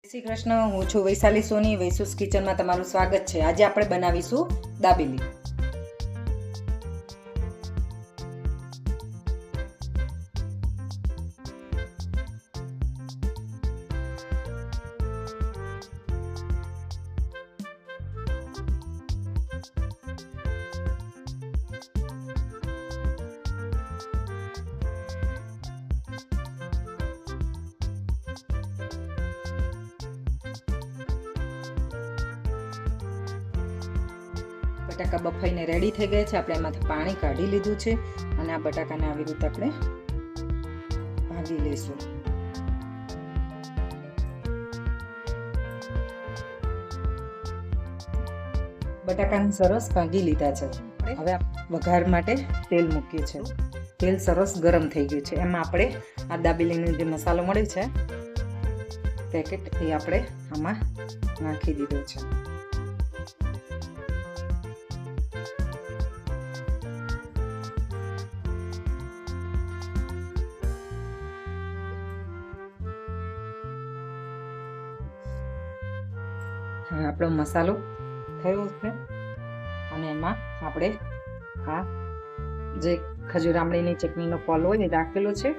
શ્રી કૃષ્ણ, હું છું વૈશાલી સોની. વૈસુસ કિચનમાં તમારું સ્વાગત છે. આજે આપણે બનાવીશું દાબેલી. બટાકા બફાઈને રેડી થઈ ગયા છે. આપણે એમાંથી પાણી કાઢી લીધું છે અને આ બટાકાને આવી રીતે આપણે ભાગી લઈશું. બટાકાને સરસ ભાગી લીધા છે. હવે વઘાર માટે તેલ મૂકીએ છીએ. તેલ સરસ ગરમ થઈ ગયું છે. એમાં આપણે આ દાબેલીનો જે મસાલો મળે છે પેકેટ એ આપણે આમાં નાખી દીધો છે. આપણો મસાલો થયો છે અને એમાં આપણે આ જે ખજૂર આમળીની ચટણીનો પલ્લો હોય એ રાખેલો છે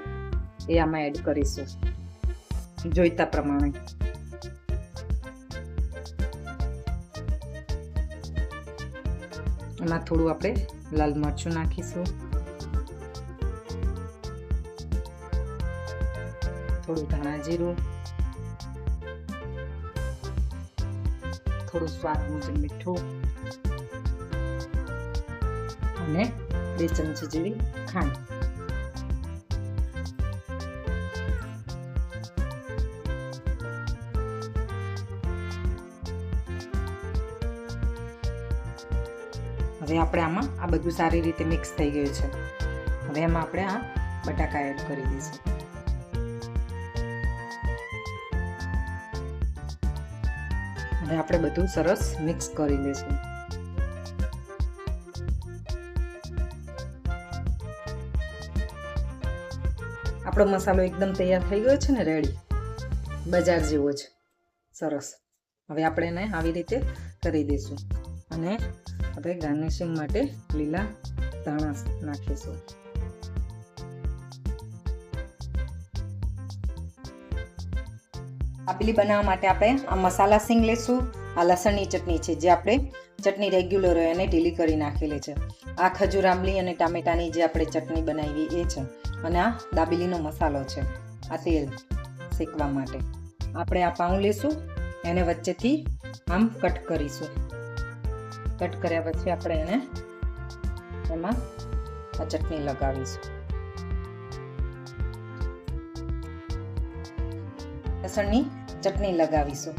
એ આમાં એડ કરીશું જોઈતા પ્રમાણે. એમાં થોડું આપણે લાલ મરચું નાખીશું, થોડું ધાણા જીરું, થોડું સ્વાદ મુજબ મીઠું અને 2 ચમચી જેવી ખાંડ. હવે આપણે આમાં આ બધું સારી રીતે મિક્સ થઈ ગયું છે. હવે એમાં આપણે આ બટાકા એડ કરી દઈશું. હવે આપણે બધું સરસ મિક્સ કરી લઈશું. આપણો મસાલો એકદમ તૈયાર થઈ ગયો છે ને, રેડી, બજાર જેવો છે, સરસ. હવે આપણે એને આવી રીતે કરી દઈશું અને આપણે ગાર્નિશિંગ માટે લીલા ધાણા નાખીશું. દાબેલી બનાવવા માટે આપણે આ મસાલા સિંગ લઈશું. આ લસણની ચટણી છે જે આપણે ચટણી રેગ્યુલર હોય એને ઢીલી કરી નાખેલી છે. આ ખજૂર આંબલી અને ટામેટાની જે આપણે ચટણી બનાવી એ છે અને આ દાબેલીનો મસાલો છે. આ તેલ શેકવા માટે આપણે આ પાઉં લઈશું, એને વચ્ચેથી આમ કટ કરીશું. કટ કર્યા પછી આપણે એને એમાં આ ચટણી લગાવીશું. લસણની ચટણી લગાવીશું,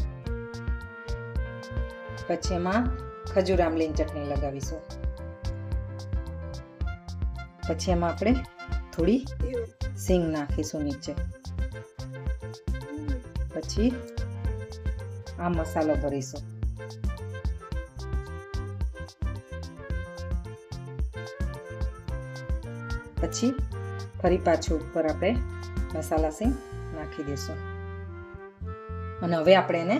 પછી એમાં ખજૂર આંબલીની ચટણી લગાવીશું, પછી એમાં આપણે થોડી સિંગ નાખીશું નીચે, પછી આ મસાલો ભરીશું, પછી ફરી પાછું ઉપર આપણે મસાલા સિંગ નાખી દઈશું. અને હવે આપણે એને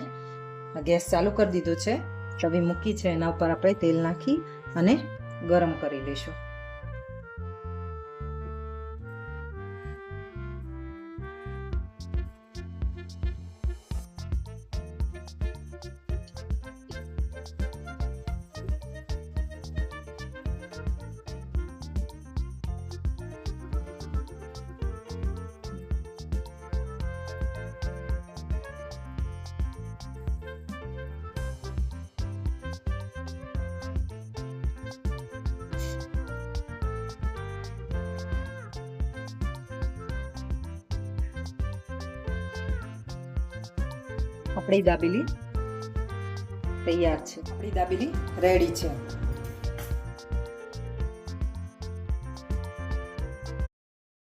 ગેસ ચાલુ કરી દીધો છે, તવી મૂકી છે, એના ઉપર આપણે તેલ નાખી અને ગરમ કરી લઈશું. આપણી દાબેલી તૈયાર છે. આપણી દાબેલી રેડી છે.